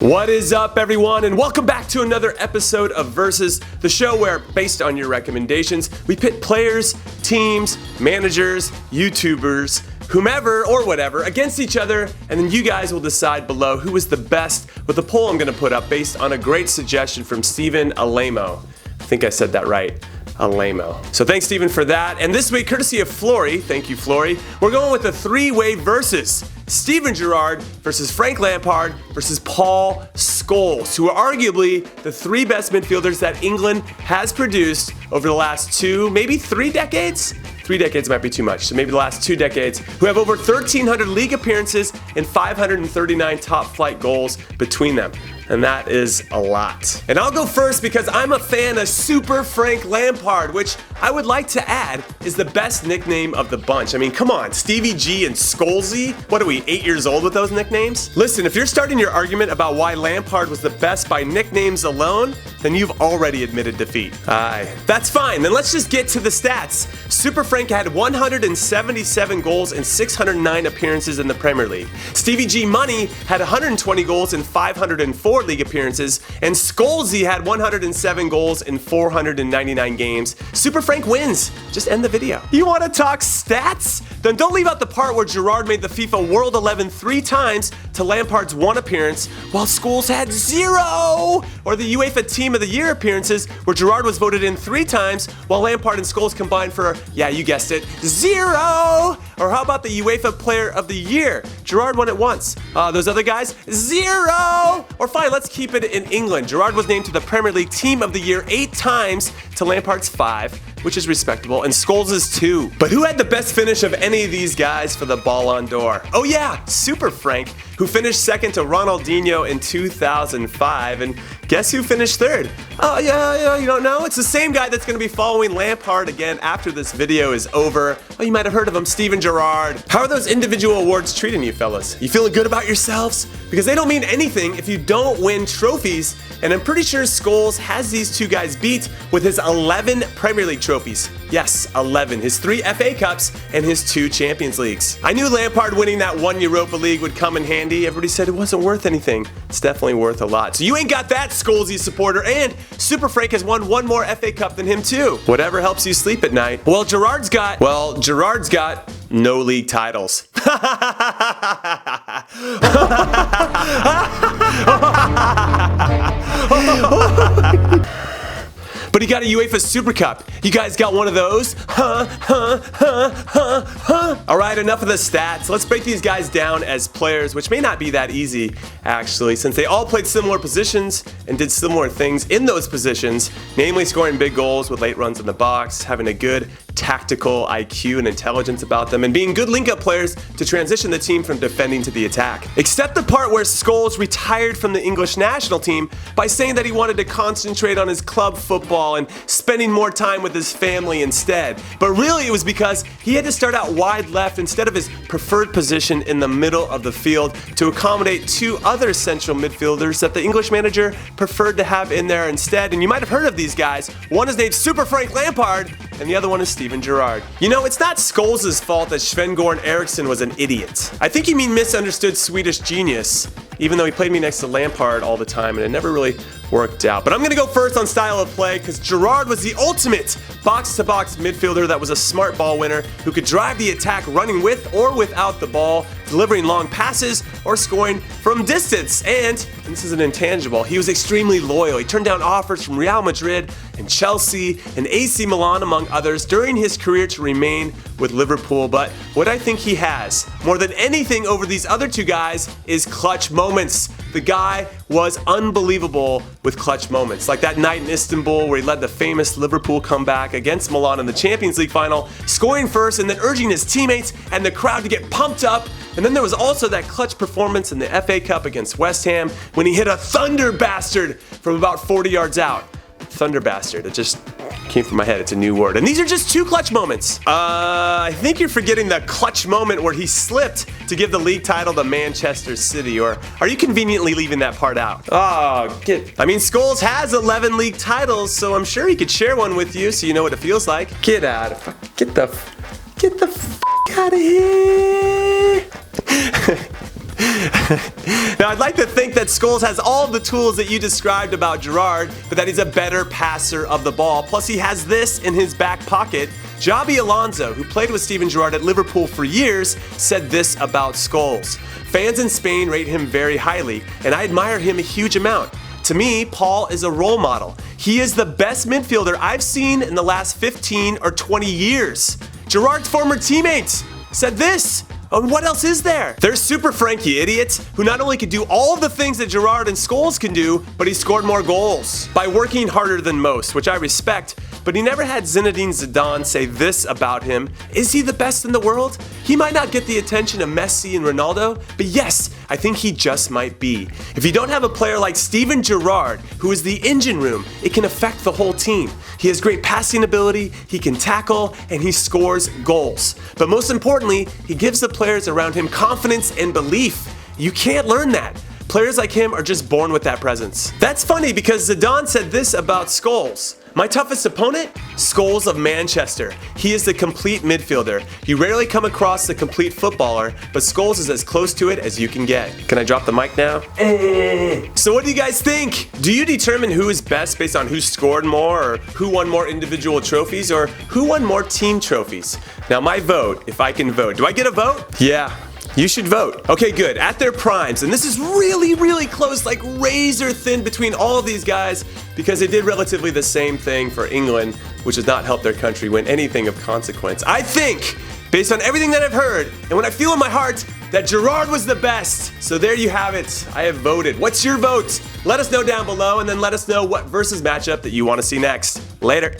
What is up, everyone, and welcome back to another episode of Versus, the show where, based on your recommendations, we pit players, teams, managers, YouTubers, whomever or whatever against each other, and then you guys will decide below who is the best with the poll I'm going to put up based on a great suggestion from Steven Alamo. I think I said that right. Alamo. So thanks, Steven, for that. And this week, courtesy of Flory, thank you, Flory, we're going with a three-way versus. Steven Gerrard versus Frank Lampard versus Paul Scholes, who are arguably the three best midfielders that England has produced over the last two, maybe 3 decades? 3 decades might be too much, so maybe the last 2 decades, who have over 1,300 league appearances and 539 top-flight goals between them. And that is a lot. And I'll go first because I'm a fan of Super Frank Lampard, which I would like to add is the best nickname of the bunch. I mean, come on, Stevie G and Scholesy? What are we, 8 years old with those nicknames? Listen, if you're starting your argument about why Lampard was the best by nicknames alone, then you've already admitted defeat. Aye. That's fine, then let's just get to the stats. Super Frank had 177 goals and 609 appearances in the Premier League. Stevie G Money had 120 goals and 504 league appearances, and Scholesy had 107 goals in 499 games. Super Frank wins. Just end the video. You want to talk stats? Then don't leave out the part where Gerrard made the FIFA World 11 3 times to Lampard's 1 appearance, while Scholes had 0! Or the UEFA Team of the Year appearances, where Gerrard was voted in 3 times, while Lampard and Scholes combined for, yeah, you guessed it, 0! Or how about the UEFA Player of the Year? Gerrard won it once. Those other guys, 0! Or fine, let's keep it in England. Gerrard was named to the Premier League Team of the Year 8 times to Lampard's 5, which is respectable, and Scholes' 2. But who had the best finish of any of these guys for the Ballon d'Or? Oh yeah, Super Frank, who finished second to Ronaldinho in 2005, and guess who finished third? Oh yeah, you don't know? It's the same guy that's gonna be following Lampard again after this video is over. Oh, you might have heard of him, Steven Gerrard. How are those individual awards treating you, fellas? You feeling good about yourselves? Because they don't mean anything if you don't win trophies, and I'm pretty sure Scholes has these two guys beat with his 11 Premier League trophies. Yes, 11. His 3 FA Cups and his 2 Champions Leagues. I knew Lampard winning that 1 Europa League would come in handy. Everybody said it wasn't worth anything. It's definitely worth a lot. So you ain't got that, Scholesy supporter, and Super Frank has won 1 more FA Cup than him too. Whatever helps you sleep at night. Well, Gerrard's got no league titles. But he got a UEFA Super Cup. You guys got one of those? Alright, enough of the stats. Let's break these guys down as players, which may not be that easy, actually, since they all played similar positions and did similar things in those positions, namely scoring big goals with late runs in the box, having a good tactical IQ and intelligence about them, and being good link-up players to transition the team from defending to the attack. Except the part where Scholes retired from the English national team by saying that he wanted to concentrate on his club football and spending more time with his family instead. But really it was because he had to start out wide left instead of his preferred position in the middle of the field to accommodate 2 other central midfielders that the English manager preferred to have in there instead. And you might have heard of these guys. One is named Super Frank Lampard, and the other one is Steven Gerrard. You know, it's not Scholes' fault that Sven-Goran Eriksson was an idiot. I think you mean misunderstood Swedish genius, even though he played me next to Lampard all the time and it never really worked out. But I'm gonna go first on style of play because Gerrard was the ultimate box-to-box midfielder that was a smart ball winner who could drive the attack running with or without the ball, delivering long passes or scoring from distance. And this is an intangible, he was extremely loyal. He turned down offers from Real Madrid and Chelsea and AC Milan, among others, during his career to remain with Liverpool. But what I think he has, more than anything over these other 2 guys, is clutch moments. The guy was unbelievable with clutch moments, like that night in Istanbul where he led the famous Liverpool comeback against Milan in the Champions League final, scoring first and then urging his teammates and the crowd to get pumped up. And then there was also that clutch performance in the FA Cup against West Ham when he hit a thunder bastard from about 40 yards out. Thunder bastard, it just came from my head, it's a new word. And these are just 2 clutch moments. I think you're forgetting the clutch moment where he slipped to give the league title to Manchester City, or are you conveniently leaving that part out? I mean, Scholes has 11 league titles, so I'm sure he could share one with you so you know what it feels like. Get the f out of here. Now, I'd like to think that Scholes has all the tools that you described about Gerrard, but that he's a better passer of the ball. Plus, he has this in his back pocket. Xabi Alonso, who played with Steven Gerrard at Liverpool for years, said this about Scholes. Fans in Spain rate him very highly, and I admire him a huge amount. To me, Paul is a role model. He is the best midfielder I've seen in the last 15 or 20 years. Gerrard's former teammates said this. Oh, what else is there? There's Super Frankie, idiots, who not only could do all the things that Gerrard and Scholes can do, but he scored more goals by working harder than most, which I respect, but he never had Zinedine Zidane say this about him. Is he the best in the world? He might not get the attention of Messi and Ronaldo, but yes, I think he just might be. If you don't have a player like Steven Gerrard, who is the engine room, it can affect the whole team. He has great passing ability, he can tackle, and he scores goals. But most importantly, he gives the players around him confidence and belief. You can't learn that. Players like him are just born with that presence. That's funny because Zidane said this about Scholes. My toughest opponent? Scholes of Manchester. He is the complete midfielder. You rarely come across the complete footballer, but Scholes is as close to it as you can get. Can I drop the mic now? So what do you guys think? Do you determine who is best based on who scored more, or who won more individual trophies, or who won more team trophies? Now my vote, if I can vote. Do I get a vote? Yeah. You should vote. Okay, good. At their primes, and this is really, really close, like razor thin between all of these guys, because they did relatively the same thing for England, which has not helped their country win anything of consequence. I think, based on everything that I've heard, and what I feel in my heart, that Gerrard was the best. So there you have it. I have voted. What's your vote? Let us know down below, and then let us know what versus matchup that you want to see next. Later.